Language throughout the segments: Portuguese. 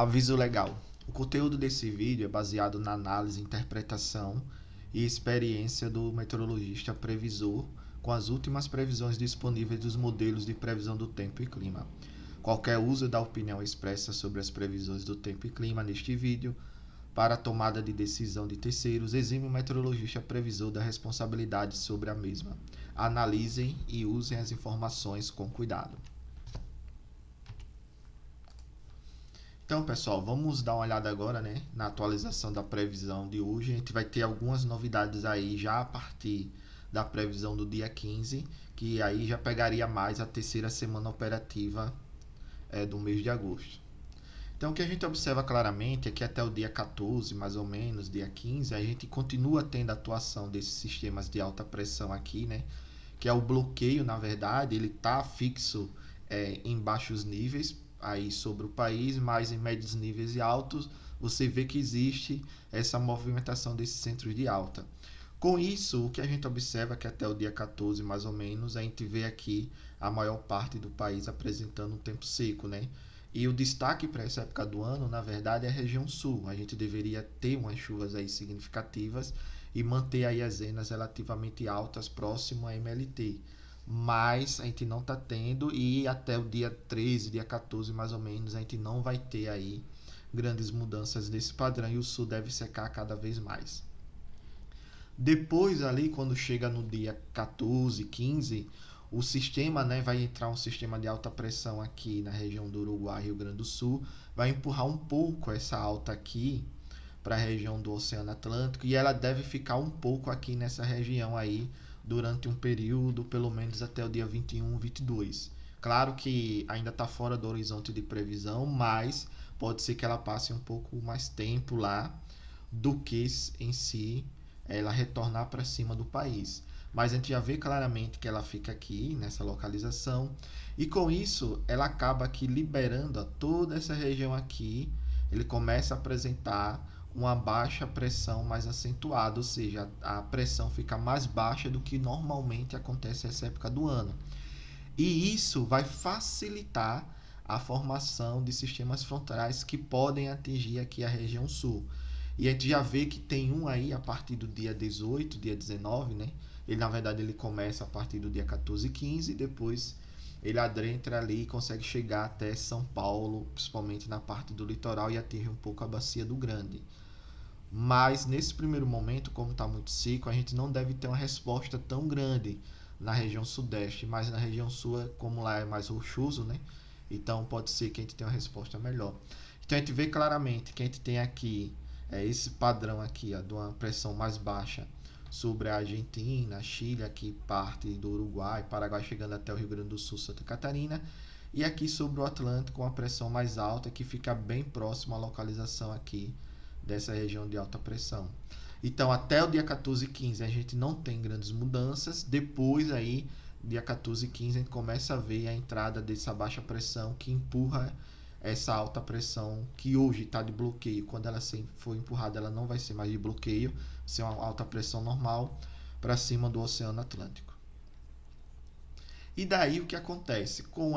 Aviso legal. O conteúdo desse vídeo é baseado na análise, interpretação e experiência do meteorologista previsor com as últimas previsões disponíveis dos modelos de previsão do tempo e clima. Qualquer uso da opinião expressa sobre as previsões do tempo e clima neste vídeo para a tomada de decisão de terceiros exime o meteorologista previsor da responsabilidade sobre a mesma. Analisem e usem as informações com cuidado. Então, pessoal, vamos dar uma olhada agora, na atualização da previsão de hoje. A gente vai ter algumas novidades aí já a partir da previsão do dia 15, que aí já pegaria mais a terceira semana operativa do mês de agosto. Então, o que a gente observa claramente é que até o dia 14, mais ou menos, dia 15, a gente continua tendo a atuação desses sistemas de alta pressão aqui, que é o bloqueio, na verdade, ele está fixo em baixos níveis, aí sobre o país, mas em médios níveis e altos, você vê que existe essa movimentação desses centros de alta. Com isso, o que a gente observa é que até o dia 14, mais ou menos, a gente vê aqui a maior parte do país apresentando um tempo seco, E o destaque para essa época do ano, na verdade, é a região sul. A gente deveria ter umas chuvas aí significativas e manter aí as zenas relativamente altas próximo a MLT. Mas a gente não está tendo e até o dia 13, dia 14 mais ou menos, a gente não vai ter aí grandes mudanças nesse padrão e o sul deve secar cada vez mais. Depois ali, quando chega no dia 14, 15, o sistema, vai entrar um sistema de alta pressão aqui na região do Uruguai, Rio Grande do Sul, vai empurrar um pouco essa alta aqui para a região do Oceano Atlântico e ela deve ficar um pouco aqui nessa região aí durante um período, pelo menos até o dia 21, 22. Claro que ainda está fora do horizonte de previsão, mas pode ser que ela passe um pouco mais tempo lá do que em si ela retornar para cima do país. Mas a gente já vê claramente que ela fica aqui nessa localização e com isso ela acaba aqui liberando toda essa região aqui. Ele começa a apresentar uma baixa pressão mais acentuada, ou seja, a pressão fica mais baixa do que normalmente acontece nessa época do ano. E isso vai facilitar a formação de sistemas frontais que podem atingir aqui a região sul. E a gente já vê que tem um aí a partir do dia 18, dia 19, Ele, na verdade, ele começa a partir do dia 14 e 15, e depois ele adentra ali e consegue chegar até São Paulo, principalmente na parte do litoral, e atinge um pouco a Bacia do Grande. Mas, nesse primeiro momento, como está muito seco, a gente não deve ter uma resposta tão grande na região sudeste, mas na região sul, como lá é mais rochoso, Então, pode ser que a gente tenha uma resposta melhor. Então, a gente vê claramente que a gente tem aqui esse padrão aqui, de uma pressão mais baixa sobre a Argentina, Chile, aqui parte do Uruguai, Paraguai chegando até o Rio Grande do Sul, Santa Catarina, e aqui sobre o Atlântico, uma pressão mais alta que fica bem próximo à localização aqui dessa região de alta pressão. Então, até o dia 14 e 15 a gente não tem grandes mudanças. Depois aí, dia 14 e 15 a gente começa a ver a entrada dessa baixa pressão que empurra essa alta pressão que hoje está de bloqueio. Quando ela for empurrada, ela não vai ser mais de bloqueio, vai ser uma alta pressão normal para cima do Oceano Atlântico. E daí o que acontece? Com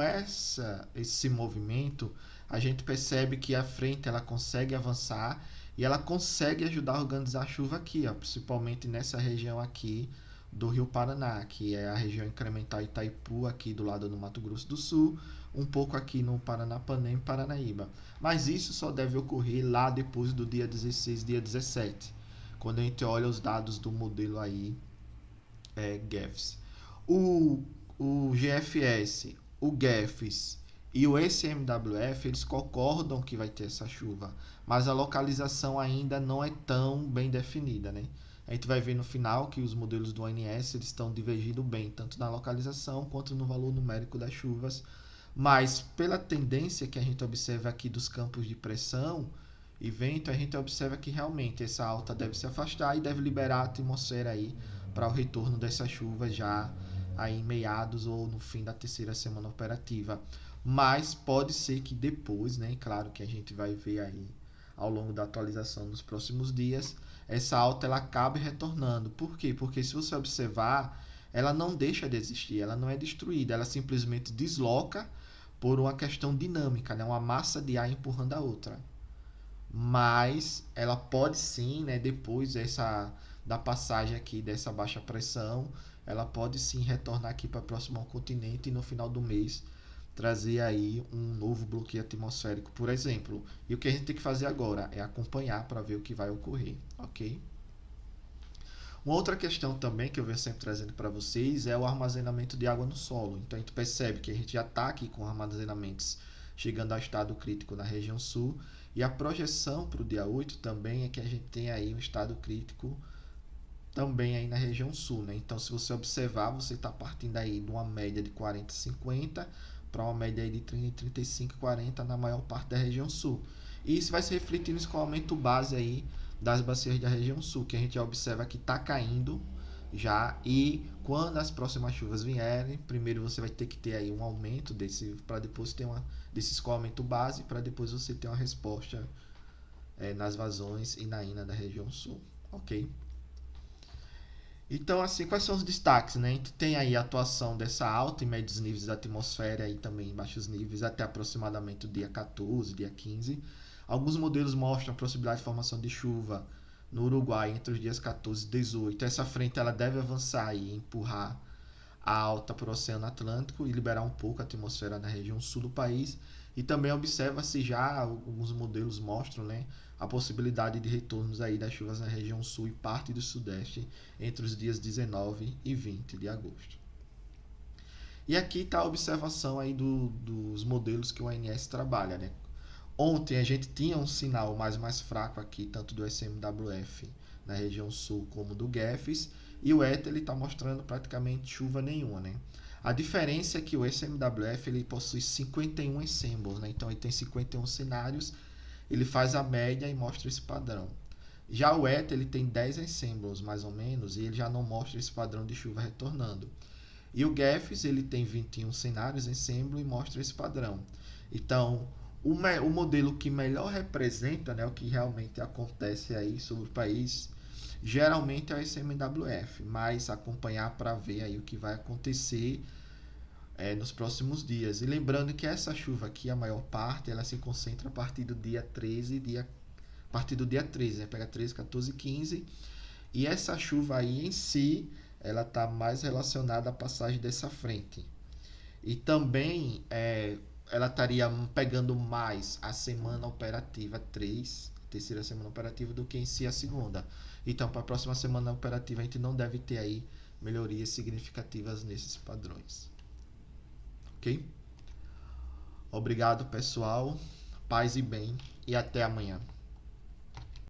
esse movimento, a gente percebe que a frente ela consegue avançar e ela consegue ajudar a organizar a chuva aqui, principalmente nessa região aqui do Rio Paraná, que é a região incremental Itaipu, aqui do lado do Mato Grosso do Sul, um pouco aqui no Paranapanema e Paranaíba. Mas isso só deve ocorrer lá depois do dia 16, dia 17, quando a gente olha os dados do modelo aí, GEFS. O GFS, o GEFS e o SMWF, eles concordam que vai ter essa chuva, mas a localização ainda não é tão bem definida, A gente vai ver no final que os modelos do ONS eles estão divergindo bem, tanto na localização quanto no valor numérico das chuvas, mas pela tendência que a gente observa aqui dos campos de pressão e vento, a gente observa que realmente essa alta deve se afastar e deve liberar a atmosfera aí para o retorno dessa chuva já aí em meados ou no fim da terceira semana operativa. Mas pode ser que depois, claro que a gente vai ver aí ao longo da atualização nos próximos dias, essa alta ela acabe retornando. Por quê? Porque se você observar, ela não deixa de existir, ela não é destruída, ela simplesmente desloca por uma questão dinâmica, uma massa de ar empurrando a outra. mas ela pode sim, né, depois da passagem aqui dessa baixa pressão, ela pode sim retornar aqui para próximo ao continente e no final do mês trazer aí um novo bloqueio atmosférico, por exemplo. E o que a gente tem que fazer agora é acompanhar para ver o que vai ocorrer, ok? Uma outra questão também que eu venho sempre trazendo para vocês é o armazenamento de água no solo. Então a gente percebe que a gente já está aqui com armazenamentos chegando ao estado crítico na região sul, e a projeção para o dia 8 também é que a gente tem aí um estado crítico também aí na região sul, né? Então, se você observar, você está partindo aí de uma média de 40 e 50 para uma média aí de 30, 35 e 40 na maior parte da região sul. E isso vai se refletir no escoamento base aí das bacias da região sul, que a gente já observa que está caindo já, e quando as próximas chuvas vierem, primeiro você vai ter que ter aí um aumento desse, para depois ter desse escoamento base, para depois você ter uma resposta nas vazões e na ina da região sul, ok? Então, assim, quais são os destaques, né? A gente tem aí a atuação dessa alta e médios níveis da atmosfera e também em baixos níveis até aproximadamente o dia 14, dia 15. Alguns modelos mostram a possibilidade de formação de chuva no Uruguai entre os dias 14 e 18. Essa frente ela deve avançar e empurrar a alta para o Oceano Atlântico e liberar um pouco a atmosfera na região sul do país. E também observa-se já, alguns modelos mostram, né, a possibilidade de retornos aí das chuvas na região sul e parte do sudeste entre os dias 19 e 20 de agosto. E aqui está a observação aí dos modelos que o ONS trabalha, né? Ontem a gente tinha um sinal mais fraco aqui, tanto do SMWF na região sul como do GEFES, e o ETA está mostrando praticamente chuva nenhuma, né? A diferença é que o SMWF ele possui 51 ensembles, né? Então ele tem 51 cenários, ele faz a média e mostra esse padrão. Já o ETA ele tem 10 ensembles mais ou menos, e ele já não mostra esse padrão de chuva retornando. E o GEFES ele tem 21 cenários ensemble e mostra esse padrão. Então, o modelo que melhor representa, né, o que realmente acontece aí sobre o país, geralmente é o SMWF, mas acompanhar para ver aí o que vai acontecer nos próximos dias. E lembrando que essa chuva aqui, a maior parte, ela se concentra a partir do dia 13, a partir do dia 13, né, pega 13, 14, 15, e essa chuva aí em si, ela está mais relacionada à passagem dessa frente. E também ela estaria pegando mais a semana operativa 3, terceira semana operativa, do que em si a segunda. Então, para a próxima semana operativa, a gente não deve ter aí melhorias significativas nesses padrões. Ok? Obrigado, pessoal. Paz e bem. E até amanhã.